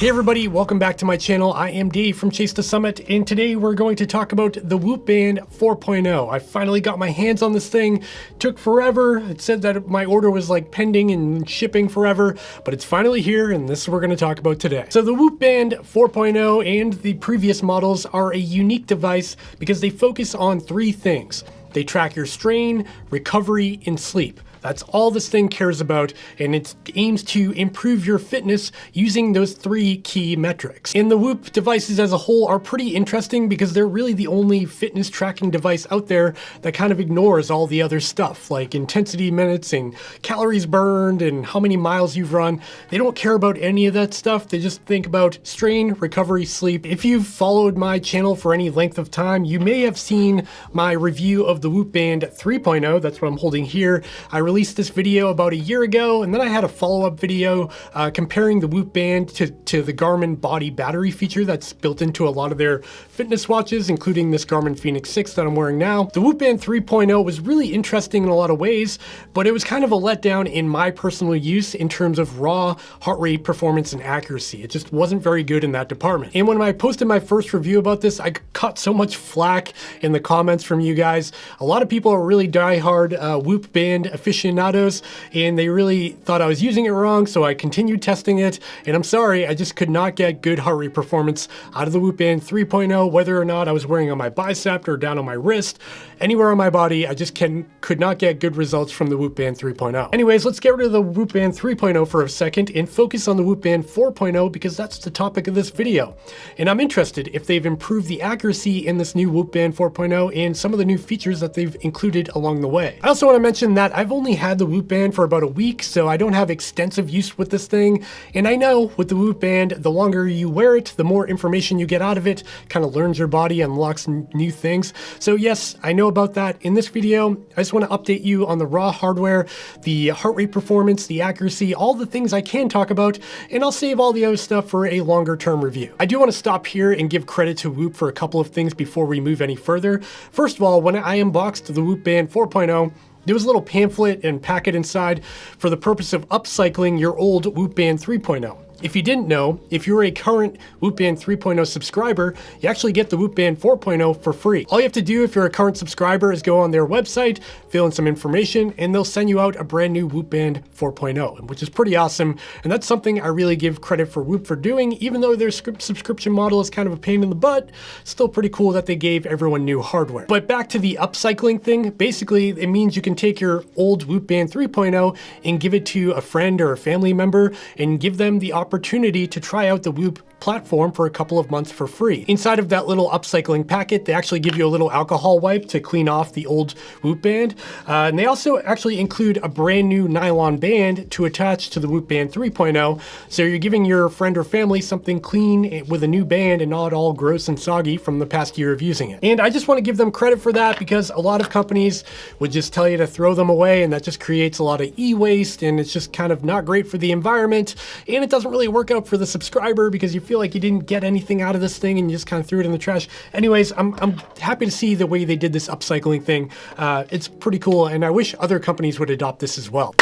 Hey everybody, welcome back to my channel. I am Dave from Chase to Summit, and today we're going to talk about the Whoop Band 4.0. I finally got my hands on this thing. It took forever. It said that my order was like pending and shipping forever, but it's finally here, and this is what we're going to talk about today. So the Whoop Band 4.0 and the previous models are a unique device because they focus on three things. They track your strain, recovery, and sleep. That's all this thing cares about, and it aims to improve your fitness using those three key metrics. And the Whoop devices as a whole are pretty interesting because they're really the only fitness tracking device out there that kind of ignores all the other stuff, like intensity minutes and calories burned and how many miles you've run. They don't care about any of that stuff. They just think about strain, recovery, sleep. If you've followed my channel for any length of time, you may have seen my review of the Whoop Band 3.0. That's what I'm holding here. I released this video about a year ago, and then I had a follow-up video comparing the Whoop Band to the Garmin body battery feature that's built into a lot of their fitness watches, including this Garmin Fenix 6 that I'm wearing now. The Whoop Band 3.0 was really interesting in a lot of ways, but it was kind of a letdown in my personal use in terms of raw heart rate performance and accuracy. It just wasn't very good in that department. And when I posted my first review about this, I caught so much flack in the comments from you guys. A lot of people are really diehard Whoop Band aficionados, and they really thought I was using it wrong, so I continued testing it, and I'm sorry, I just could not get good heart rate performance out of the Whoop Band 3.0, whether or not I was wearing on my bicep or down on my wrist, anywhere on my body. I just could not get good results from the Whoop Band 3.0. Anyways, let's get rid of the Whoop Band 3.0 for a second and focus on the Whoop Band 4.0 because that's the topic of this video. And I'm interested if they've improved the accuracy in this new Whoop Band 4.0 and some of the new features that they've included along the way. I also want to mention that I've only had the Whoop Band for about a week, so I don't have extensive use with this thing. And I know with the Whoop Band, the longer you wear it, the more information you get out of it, kind of learns your body, unlocks new things. So yes, I know about that. In this video, I just want to update you on the raw hardware, the heart rate performance, the accuracy, all the things I can talk about, and I'll save all the other stuff for a longer term review. I do want to stop here and give credit to Whoop for a couple of things before we move any further. First of all, when I unboxed the Whoop Band 4.0, there was a little pamphlet and packet inside for the purpose of upcycling your old Whoop Band 3.0. If you didn't know, if you're a current Whoop Band 3.0 subscriber, you actually get the Whoop Band 4.0 for free. All you have to do if you're a current subscriber is go on their website, fill in some information, and they'll send you out a brand new Whoop Band 4.0, which is pretty awesome. And that's something I really give credit for Whoop for doing, even though their subscription model is kind of a pain in the butt. Still pretty cool that they gave everyone new hardware. But back to the upcycling thing, basically it means you can take your old Whoop Band 3.0 and give it to a friend or a family member and give them the opportunity to try out the Whoop platform for a couple of months for free. Inside of that little upcycling packet, they actually give you a little alcohol wipe to clean off the old Whoop Band. And they also actually include a brand new nylon band to attach to the Whoop Band 3.0. So you're giving your friend or family something clean with a new band and not all gross and soggy from the past year of using it. And I just want to give them credit for that because a lot of companies would just tell you to throw them away, and that just creates a lot of e-waste, and it's just kind of not great for the environment. And it doesn't really work out for the subscriber because you feel like you didn't get anything out of this thing and you just kind of threw it in the trash. Anyways, I'm happy to see the way they did this upcycling thing. It's pretty cool, and I wish other companies would adopt this as well.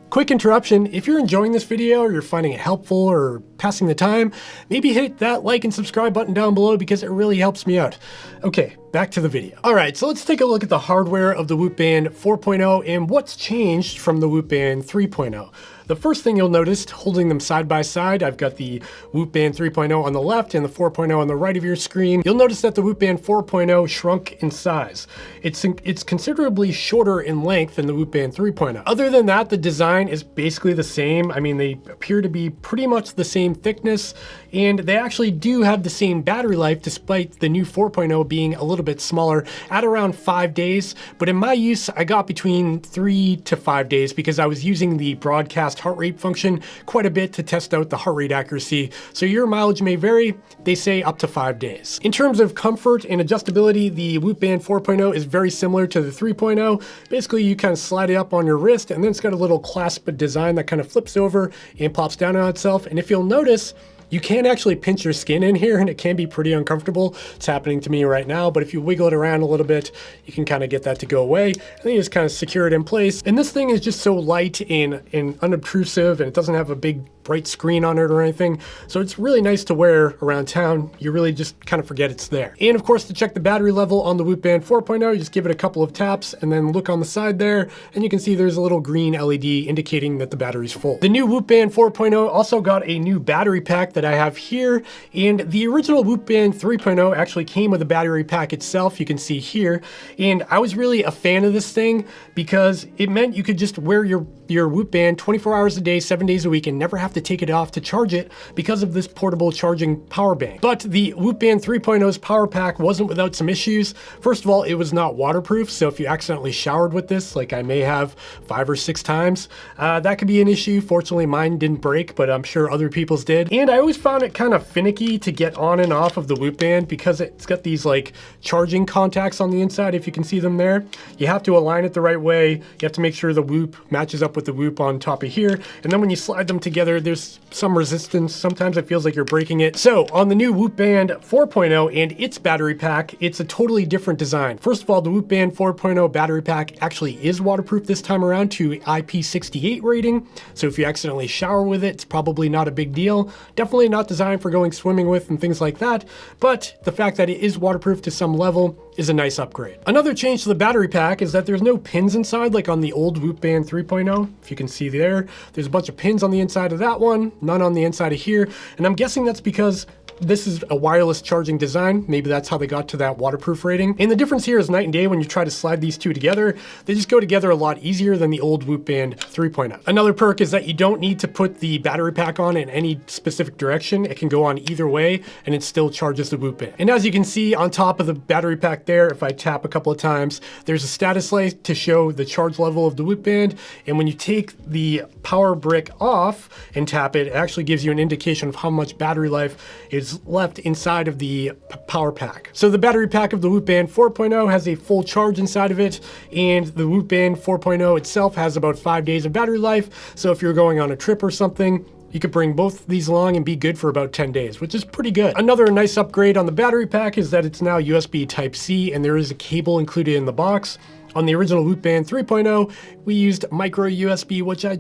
Quick interruption, if you're enjoying this video or you're finding it helpful or passing the time, maybe hit that like and subscribe button down below because it really helps me out. Okay, back to the video. All right, so let's take a look at the hardware of the Whoop Band 4.0 and what's changed from the Whoop Band 3.0. The first thing you'll notice, holding them side by side, I've got the Whoop Band 3.0 on the left and the 4.0 on the right of your screen. You'll notice that the Whoop Band 4.0 shrunk in size. It's considerably shorter in length than the Whoop Band 3.0. Other than that, the design is basically the same. I mean, they appear to be pretty much the same thickness, and they actually do have the same battery life despite the new 4.0 being a little bit smaller at around 5 days. But in my use, I got between 3 to 5 days because I was using the broadcast heart rate function quite a bit to test out the heart rate accuracy. So your mileage may vary. They say up to 5 days. In terms of comfort and adjustability, the Whoop Band 4.0 is very similar to the 3.0. Basically, you kind of slide it up on your wrist, and then it's got a little clasp design that kind of flips over and pops down on itself. And if you'll notice, you can actually pinch your skin in here, and it can be pretty uncomfortable. It's happening to me right now, but if you wiggle it around a little bit, you can kind of get that to go away. And then you just kind of secure it in place. And this thing is just so light and unobtrusive, and it doesn't have a big bright screen on it or anything. So it's really nice to wear around town. You really just kind of forget it's there. And of course, to check the battery level on the Whoop Band 4.0, you just give it a couple of taps and then look on the side there, and you can see there's a little green LED indicating that the battery's full. The new Whoop Band 4.0 also got a new battery pack that I have here, and the original Whoop Band 3.0 actually came with a battery pack itself, you can see here. And I was really a fan of this thing because it meant you could just wear your Whoop Band 24 hours a day, 7 days a week, and never have to take it off to charge it because of this portable charging power bank. But the Whoop Band 3.0's power pack wasn't without some issues. First of all, it was not waterproof, so if you accidentally showered with this, like I may have 5 or 6 times, that could be an issue. Fortunately, mine didn't break, but I'm sure other people's did. And I always found it kind of finicky to get on and off of the Whoop Band because it's got these like charging contacts on the inside, if you can see them there. You have to align it the right way. You have to make sure the Whoop matches up with the Whoop on top of here. And then when you slide them together, there's some resistance. Sometimes it feels like you're breaking it. So on the new Whoop Band 4.0 and its battery pack, it's a totally different design. First of all, the Whoop Band 4.0 battery pack actually is waterproof this time around to IP68 rating. So if you accidentally shower with it, it's probably not a big deal. Definitely not designed for going swimming with and things like that. But the fact that it is waterproof to some level is a nice upgrade. Another change to the battery pack is that there's no pins inside like on the old Whoop Band 3.0. If you can see there's a bunch of pins on the inside of that one, none on the inside of here. And I'm guessing that's because this is a wireless charging design. Maybe that's how they got to that waterproof rating. And the difference here is night and day when you try to slide these two together. They just go together a lot easier than the old Whoop Band 3.0. Another perk is that you don't need to put the battery pack on in any specific direction. It can go on either way and it still charges the Whoop Band. And as you can see on top of the battery pack there, if I tap a couple of times, there's a status light to show the charge level of the Whoop Band. And when you take the power brick off and tap it, it actually gives you an indication of how much battery life is left inside of the power pack. So the battery pack of the Whoop Band 4.0 has a full charge inside of it, and the Whoop Band 4.0 itself has about 5 days of battery life. So if you're going on a trip or something, you could bring both these along and be good for about 10 days, which is pretty good. Another nice upgrade on the battery pack is that it's now USB Type-C, and there is a cable included in the box. On the original Whoop Band 3.0, we used micro USB, which I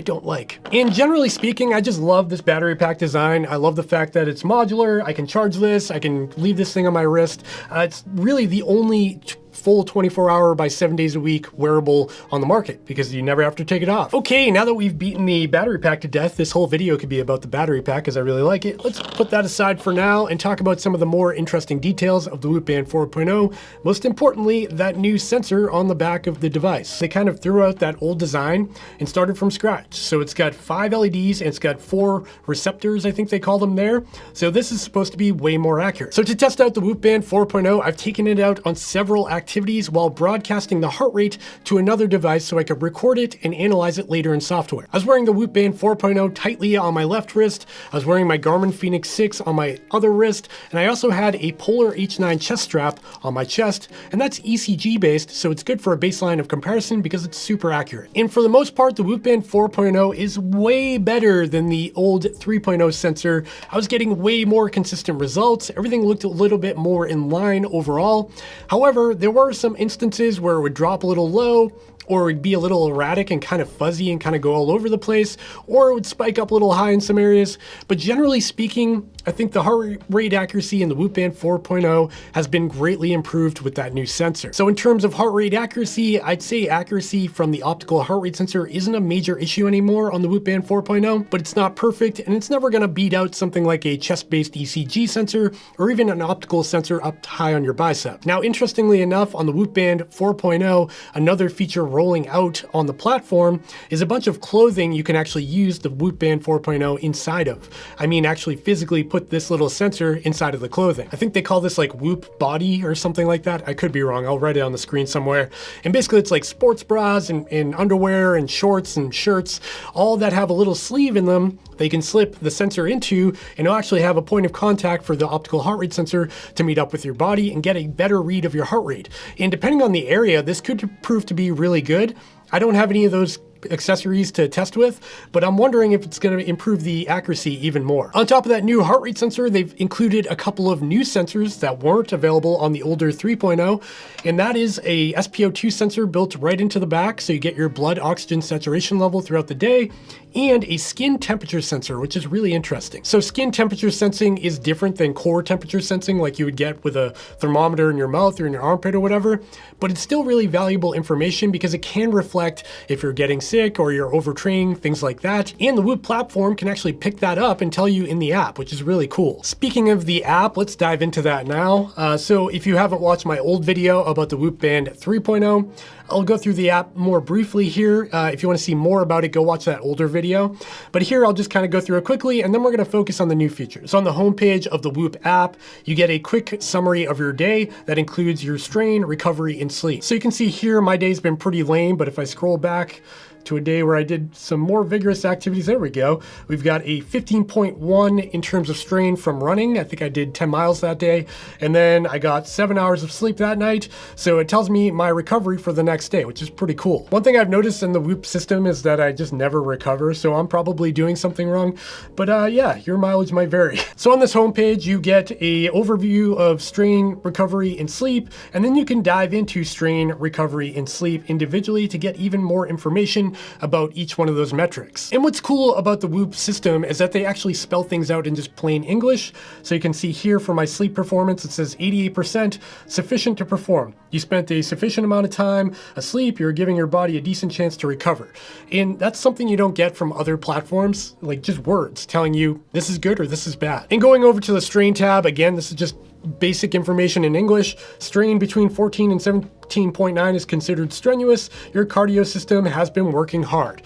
don't like. And generally speaking, I just love this battery pack design. I love the fact that it's modular. I can charge this. I can leave this thing on my wrist. It's really the only full 24-hour by 7 days a week wearable on the market because you never have to take it off. Okay, now that we've beaten the battery pack to death, this whole video could be about the battery pack because I really like it. Let's put that aside for now and talk about some of the more interesting details of the Whoop Band 4.0. Most importantly, that new sensor on the back of the device. They kind of threw out that old design and started from scratch. So it's got 5 LEDs and it's got 4 receptors, I think they call them there. So this is supposed to be way more accurate. So to test out the Whoop Band 4.0, I've taken it out on several activities while broadcasting the heart rate to another device so I could record it and analyze it later in software. I was wearing the Whoop Band 4.0 tightly on my left wrist. I was wearing my Garmin Fenix 6 on my other wrist, and I also had a Polar H9 chest strap on my chest, and that's ECG based, so it's good for a baseline of comparison because it's super accurate. And for the most part, the Whoop Band 4.0 is way better than the old 3.0 sensor. I was getting way more consistent results. Everything looked a little bit more in line overall. However, there were some instances where it would drop a little low, or it would be a little erratic and kind of fuzzy and kind of go all over the place, or it would spike up a little high in some areas. But generally speaking, I think the heart rate accuracy in the Whoop Band 4.0 has been greatly improved with that new sensor. So in terms of heart rate accuracy, I'd say accuracy from the optical heart rate sensor isn't a major issue anymore on the Whoop Band 4.0, but it's not perfect, and it's never going to beat out something like a chest-based ECG sensor or even an optical sensor up high on your bicep. Now, interestingly enough, on the Whoop Band 4.0, another feature rolling out on the platform is a bunch of clothing you can actually use the Whoop Band 4.0 inside of. I mean, actually physically put this little sensor inside of the clothing. I think they call this like Whoop Body or something like that. I could be wrong. I'll write it on the screen somewhere. And basically it's like sports bras and underwear and shorts and shirts, all that have a little sleeve in them they can slip the sensor into, and it'll actually have a point of contact for the optical heart rate sensor to meet up with your body and get a better read of your heart rate. And depending on the area, this could prove to be really good. I don't have any of those accessories to test with, but I'm wondering if it's going to improve the accuracy even more. On top of that new heart rate sensor, they've included a couple of new sensors that weren't available on the older 3.0, and that is a SpO2 sensor built right into the back, so you get your blood oxygen saturation level throughout the day, and a skin temperature sensor, which is really interesting. So skin temperature sensing is different than core temperature sensing like you would get with a thermometer in your mouth or in your armpit or whatever, but it's still really valuable information because it can reflect if you're getting sick or you're overtraining, things like that. And the Whoop platform can actually pick that up and tell you in the app, which is really cool. Speaking of the app, let's dive into that now. So if you haven't watched my old video about the Whoop Band 3.0, I'll go through the app more briefly here. If you want to see more about it, go watch that older video. But here I'll just kind of go through it quickly, and then we're going to focus on the new features. So on the homepage of the Whoop app, you get a quick summary of your day that includes your strain, recovery, and sleep. So you can see here my day's been pretty lame, but if I scroll back to a day where I did some more vigorous activities, there we go. We've got a 15.1 in terms of strain from running. I think I did 10 miles that day. And then I got 7 hours of sleep that night. So it tells me my recovery for the next day, which is pretty cool. One thing I've noticed in the Whoop system is that I just never recover. So I'm probably doing something wrong. But yeah, your mileage might vary. So on this homepage, you get a overview of strain, recovery, and sleep. And then you can dive into strain, recovery, and sleep individually to get even more information about each one of those metrics. And what's cool about the Whoop system is that they actually spell things out in just plain English. So you can see here for my sleep performance, it says 88% sufficient to perform. You spent a sufficient amount of time asleep, you're giving your body a decent chance to recover. And that's something you don't get from other platforms, like just words telling you this is good or this is bad. And going over to the strain tab, again, this is just basic information in English. Strain between 14 and 17.9 is considered strenuous. Your cardio system has been working hard.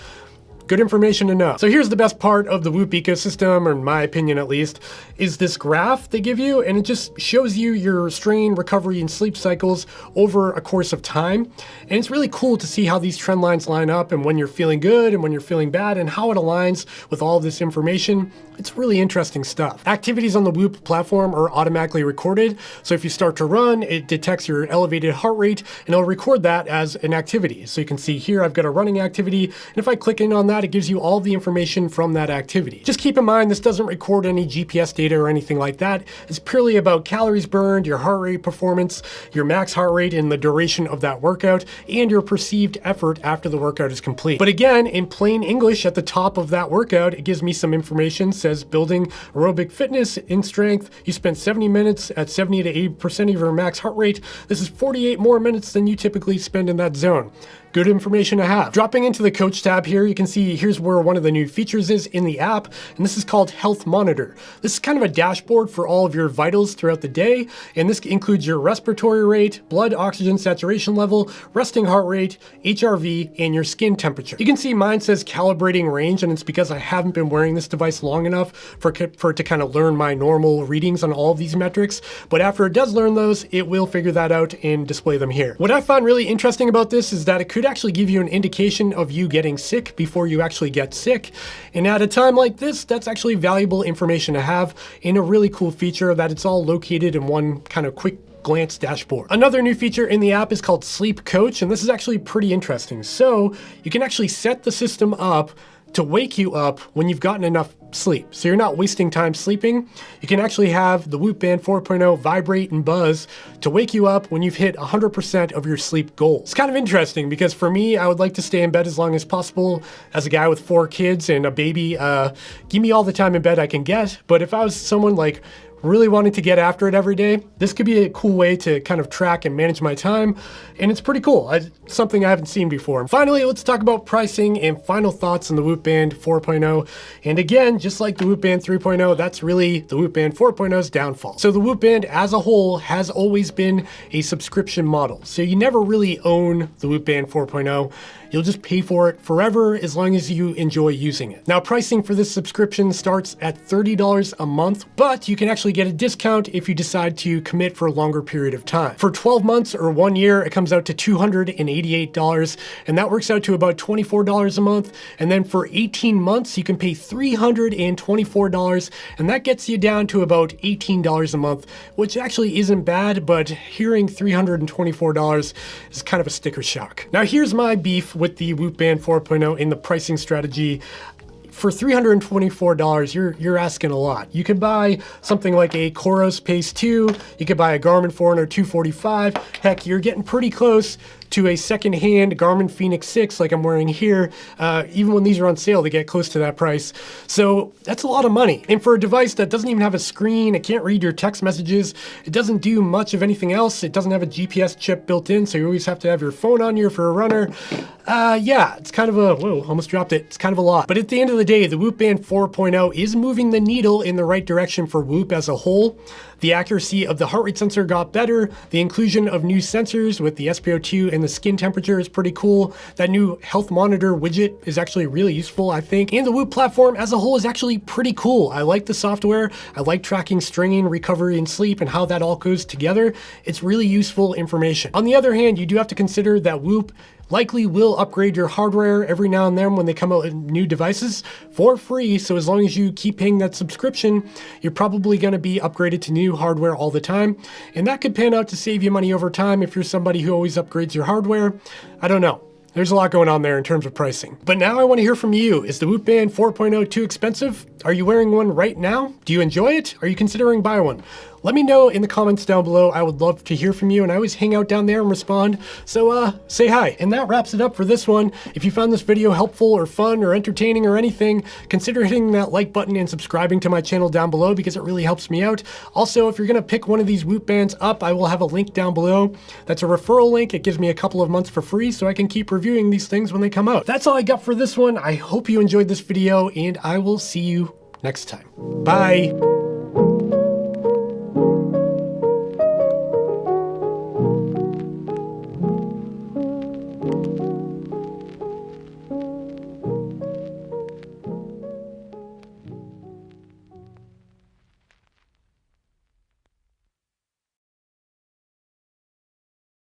Good information to know. So here's the best part of the Whoop ecosystem, or in my opinion at least, is this graph they give you, and it just shows you your strain, recovery, and sleep cycles over a course of time. And it's really cool to see how these trend lines line up and when you're feeling good and when you're feeling bad and how it aligns with all this information. It's really interesting stuff. Activities on the Whoop platform are automatically recorded. So if you start to run, it detects your elevated heart rate and it'll record that as an activity. So you can see here, I've got a running activity. And if I click in on that, it gives you all the information from that activity. Just keep in mind, this doesn't record any GPS data or anything like that. It's purely about calories burned, your heart rate performance, your max heart rate and the duration of that workout, and your perceived effort after the workout is complete. But again, in plain English at the top of that workout, it gives me some information. It says building aerobic fitness in strength. You spent 70 minutes at 70 to 80% of your max heart rate. This is 48 more minutes than you typically spend in that zone. Good information to have. Dropping into the coach tab here, you can see here's where one of the new features is in the app, and this is called Health Monitor. This is kind of a dashboard for all of your vitals throughout the day, and this includes your respiratory rate, blood oxygen saturation level, resting heart rate, HRV, and your skin temperature. You can see mine says calibrating range, and it's because I haven't been wearing this device long enough for it to kind of learn my normal readings on all of these metrics, but after it does learn those, it will figure that out and display them here. What I find really interesting about this is that it could actually give you an indication of you getting sick before you actually get sick. And at a time like this, that's actually valuable information to have, and a really cool feature that it's all located in one kind of quick glance dashboard. Another new feature in the app is called Sleep Coach, and this is actually pretty interesting. So you can actually set the system up to wake you up when you've gotten enough sleep. So you're not wasting time sleeping. You can actually have the Whoop Band 4.0 vibrate and buzz to wake you up when you've hit 100% of your sleep goals. It's kind of interesting because for me, I would like to stay in bed as long as possible. As a guy with 4 kids and a baby, give me all the time in bed I can get. But if I was someone like really wanting to get after it every day, this could be a cool way to kind of track and manage my time. And it's pretty cool. Something I haven't seen before. And finally, let's talk about pricing and final thoughts on the Whoop Band 4.0. And again, just like the Whoop Band 3.0, that's really the Whoop Band 4.0's downfall. So the Whoop Band as a whole has always been a subscription model. So you never really own the Whoop Band 4.0. You'll just pay for it forever as long as you enjoy using it. Now, pricing for this subscription starts at $30 a month, but you can actually get a discount if you decide to commit for a longer period of time. For 12 months or 1 year, it comes out to $288, and that works out to about $24 a month. And then for 18 months, you can pay $324, and that gets you down to about $18 a month, which actually isn't bad, but hearing $324 is kind of a sticker shock. Now, here's my beef with the Whoop Band 4.0 in the pricing strategy. For $324, you're asking a lot. You could buy something like a COROS Pace 2, you could buy a Garmin Forerunner 245. Heck, you're getting pretty close to a second-hand Garmin Fenix 6 like I'm wearing here. Even when these are on sale, they get close to that price. So that's a lot of money. And for a device that doesn't even have a screen, it can't read your text messages, it doesn't do much of anything else, it doesn't have a GPS chip built in, so you always have to have your phone on you for a runner. Yeah, it's kind of a, whoa, almost dropped it. It's kind of a lot. But at the end of the day, the Whoop Band 4.0 is moving the needle in the right direction for Whoop as a whole. The accuracy of the heart rate sensor got better. The inclusion of new sensors with the SpO2 and the skin temperature is pretty cool. That new health monitor widget is actually really useful, I think. And the Whoop platform as a whole is actually pretty cool. I like the software. I like tracking stringing, recovery, and sleep and how that all goes together. It's really useful information. On the other hand, you do have to consider that Whoop likely will upgrade your hardware every now and then when they come out with new devices for free. So as long as you keep paying that subscription, you're probably going to be upgraded to new hardware all the time. And that could pan out to save you money over time if you're somebody who always upgrades your hardware. I don't know. There's a lot going on there in terms of pricing. But now I want to hear from you. Is the Whoop Band 4.0 too expensive? Are you wearing one right now? Do you enjoy it? Are you considering buying one? Let me know in the comments down below. I would love to hear from you, and I always hang out down there and respond. So say hi. And that wraps it up for this one. If you found this video helpful or fun or entertaining or anything, consider hitting that like button and subscribing to my channel down below because it really helps me out. Also, if you're gonna pick one of these Whoop Bands up, I will have a link down below. That's a referral link. It gives me a couple of months for free so I can keep reviewing these things when they come out. That's all I got for this one. I hope you enjoyed this video, and I will see you next time. Bye.